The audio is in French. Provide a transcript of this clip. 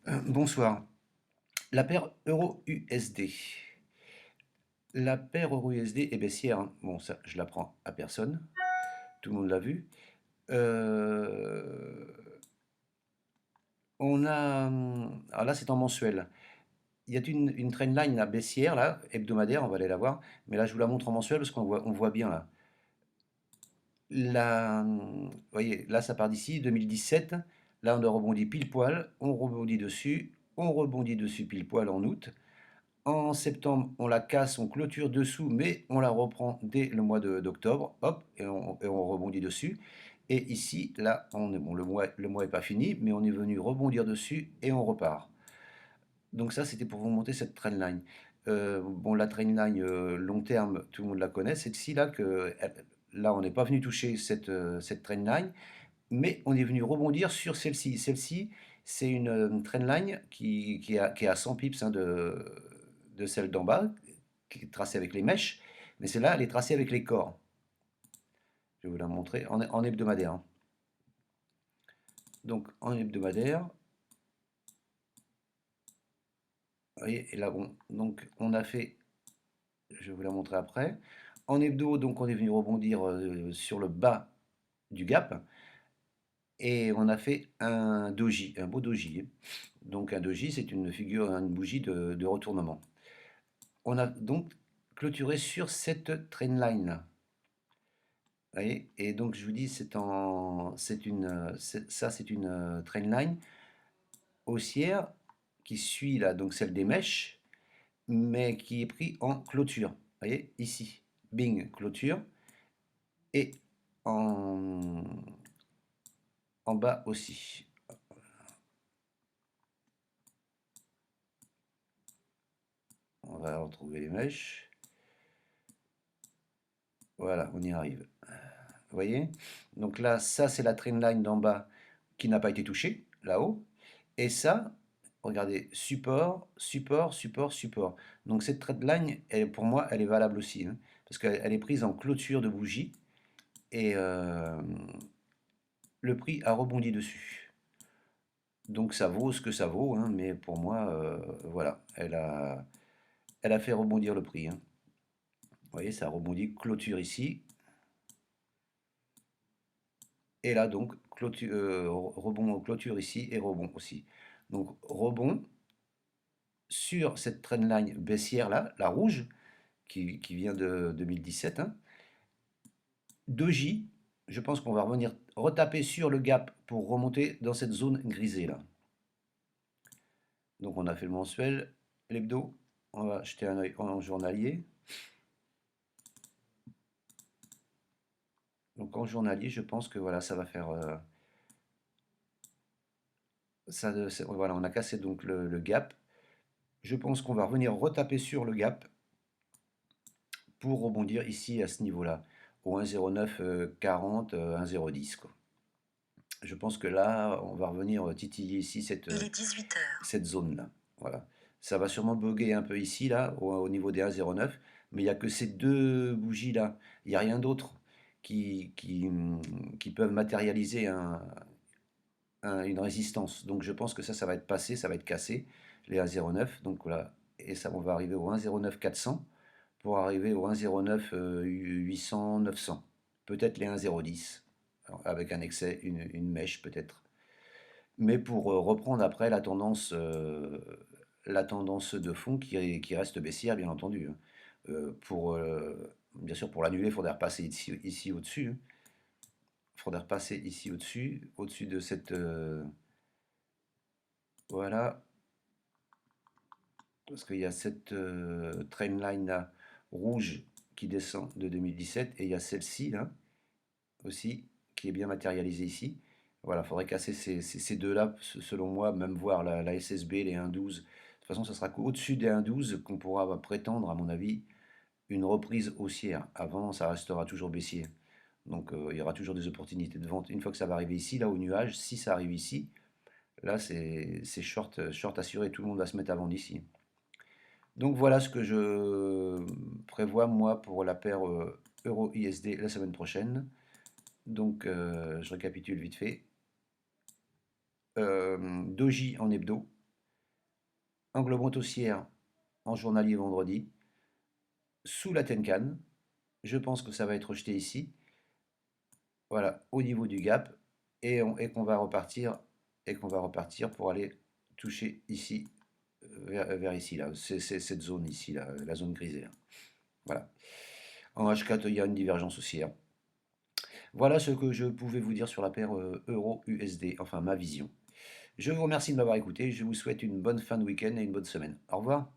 Bonsoir. La paire euro-USD. La paire euro-USD est baissière, hein. Bon, ça, je l'apprends à personne. Tout le monde l'a vu. Euh, on a. Alors là, c'est en mensuel. Il y a une trendline là, baissière, là, hebdomadaire, on va aller la voir. Mais là, je vous la montre en mensuel parce qu'on voit bien là. Vous voyez, là, ça part d'ici, 2017. Là, on a rebondi pile poil. On rebondit dessus. On rebondit dessus pile poil en août. En septembre, on la casse, on clôture dessous, mais on la reprend dès le mois d'octobre, hop, et on rebondit dessus. Et ici, là, bon, le mois est pas fini, mais on est venu rebondir dessus et on repart. Donc ça, c'était pour vous montrer cette trendline. Bon, la trendline long terme, tout le monde la connaît. C'est ici là là, on n'est pas venu toucher cette trendline, mais on est venu rebondir sur celle-ci. Celle-ci, c'est une trendline qui est à 100 pips, hein, de celle d'en bas, qui est tracée avec les mèches, mais celle-là, elle est tracée avec les corps. Je vais vous la montrer en hebdomadaire, hein. Donc en hebdomadaire, vous voyez, et là, donc on a fait, je vais vous la montrer après. En hebdo, donc on est venu rebondir sur le bas du gap, et on a fait un doji, un beau doji, hein. Donc un doji, c'est une figure, une bougie de retournement. On a donc clôturé sur cette trendline là. Vous voyez, et donc je vous dis, ça c'est une trendline haussière qui suit là, donc celle des mèches, mais qui est pris en clôture. Vous voyez, ici, bing, clôture, et en, en bas aussi. On va retrouver les mèches. Voilà, on y arrive. Vous voyez? Donc là, ça c'est la trendline d'en bas qui n'a pas été touchée, là-haut. Et ça, regardez, support, support, support, support. Donc cette trendline, pour moi, elle est valable aussi, hein, parce qu'elle est prise en clôture de bougie et le prix a rebondi dessus. Donc ça vaut ce que ça vaut, hein, mais pour moi, voilà, elle a fait rebondir le prix, hein. Vous voyez, ça a rebondi, clôture ici, et là donc clôture, rebond, clôture ici et rebond aussi. Donc rebond sur cette trendline baissière là, la rouge, qui vient de 2017, hein. Doji, je pense qu'on va revenir retaper sur le gap pour remonter dans cette zone grisée là. Donc on a fait le mensuel, l'hebdo, on va jeter un œil en journalier. Donc en journalier, je pense que voilà, ça va faire voilà, on a cassé donc le gap. Je pense qu'on va revenir retaper sur le gap pour rebondir ici à ce niveau-là, au 1,0940, 1,010 quoi. Je pense que là, on va revenir titiller ici Il est 18 heures. cette zone-là. Voilà. Ça va sûrement bugger un peu ici, là, au niveau des 1,09, mais il n'y a que ces deux bougies-là. Il n'y a rien d'autre qui peuvent matérialiser une résistance. Donc je pense que ça va être passé, ça va être cassé, les 1,09. Donc voilà. Et ça, on va arriver au 1,09 400 pour arriver au 1,09 800, 900. Peut-être les 1,010, avec un excès, une mèche peut-être. Mais pour reprendre après la tendance de fond qui reste baissière, bien entendu, hein. Bien sûr, pour l'annuler, il faudrait repasser ici au-dessus, hein. Il faudrait repasser ici au-dessus de cette. Voilà, parce qu'il y a cette trendline là, rouge, qui descend de 2017, et il y a celle-ci là, aussi, qui est bien matérialisée ici. Voilà, il faudrait casser ces deux-là, selon moi, même voir la SSB, les 1,12. De toute façon, ça sera qu'au-dessus des 1,12 qu'on pourra prétendre, à mon avis, une reprise haussière. Avant, ça restera toujours baissier. Donc, il y aura toujours des opportunités de vente. Une fois que ça va arriver ici, là, au nuage, si ça arrive ici, là, c'est short, short assuré. Tout le monde va se mettre à vendre ici. Donc, voilà ce que je prévois, moi, pour la paire Euro-ISD la semaine prochaine. Donc, je récapitule vite fait. Doji en hebdo, Angle haussière en journalier vendredi, sous la Tenkan. Je pense que ça va être rejeté ici, voilà, au niveau du gap, et qu'on va repartir, pour aller toucher ici, vers ici, là. C'est cette zone ici, là, la zone grisée, là. Voilà. En H4, il y a une divergence haussière. Voilà ce que je pouvais vous dire sur la paire euro-USD, enfin ma vision. Je vous remercie de m'avoir écouté, je vous souhaite une bonne fin de week-end et une bonne semaine. Au revoir.